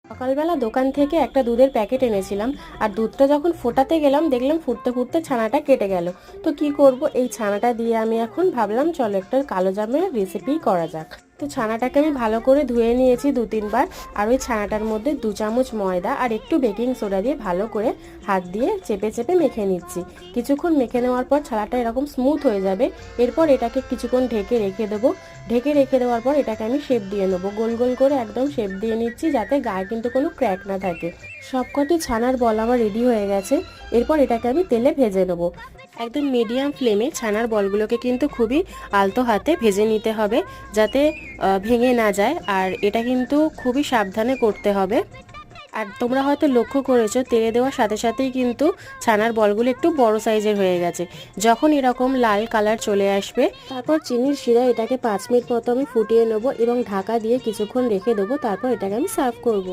সকালবেলা দোকান থেকে একটা দুধের প্যাকেট এনেছিলাম, আর দুধটা যখন ফোটাতে গেলাম দেখলাম ফুটতে ফুটতে ছানাটা কেটে গেল। তো কি করব, এই ছানাটা দিয়ে আমি এখন ভাবলাম চলো একটা কালো জামের রেসিপি করা যাক। তো ছানাটাকে আমি ভালো করে ধুয়ে নিয়েছি 2-3 বার, আর ওই ছানাটার মধ্যে 2 চামচ ময়দা আর একটু বেকিং সোডা দিয়ে ভালো করে হাত দিয়ে চেপে চেপে মেখে নিচ্ছি। কিছুক্ষণ মেখে নেওয়ার পর ছানাটা এরকম স্মুথ হয়ে যাবে। এরপর এটাকে কিছুক্ষণ ঢেকে রেখে দেবো। ঢেকে রেখে দেওয়ার পর এটাকে আমি শেপ দিয়ে নেবো, গোল গোল করে একদম শেপ দিয়ে নিচ্ছি যাতে গায়ে কিন্তু কোনো ক্র্যাক না থাকে। সবকটি ছানার বল আমার রেডি হয়ে গেছে। এরপর এটাকে আমি তেলে ভেজে নেবো। একদম মিডিয়াম ফ্লেমে ছানার বলগুলোকে কিন্তু খুবই আলতো হাতে ভেজে নিতে হবে, যাতে ভেঙে না যায়। আর এটা কিন্তু খুবই সাবধানে করতে হবে। আর তোমরা হয়তো লক্ষ্য করেছো তেলে দেওয়ার সাথে সাথেই কিন্তু ছানার বলগুলো একটু বড় সাইজের হয়ে গেছে। যখন এরকম লাল কালার চলে আসবে তারপর চিনির শিরা এটাকে 5 মিনিট মতো আমি ফুটিয়ে নেবো এবং ঢাকা দিয়ে কিছুক্ষণ রেখে দেবো। তারপর এটাকে আমি সার্ভ করব।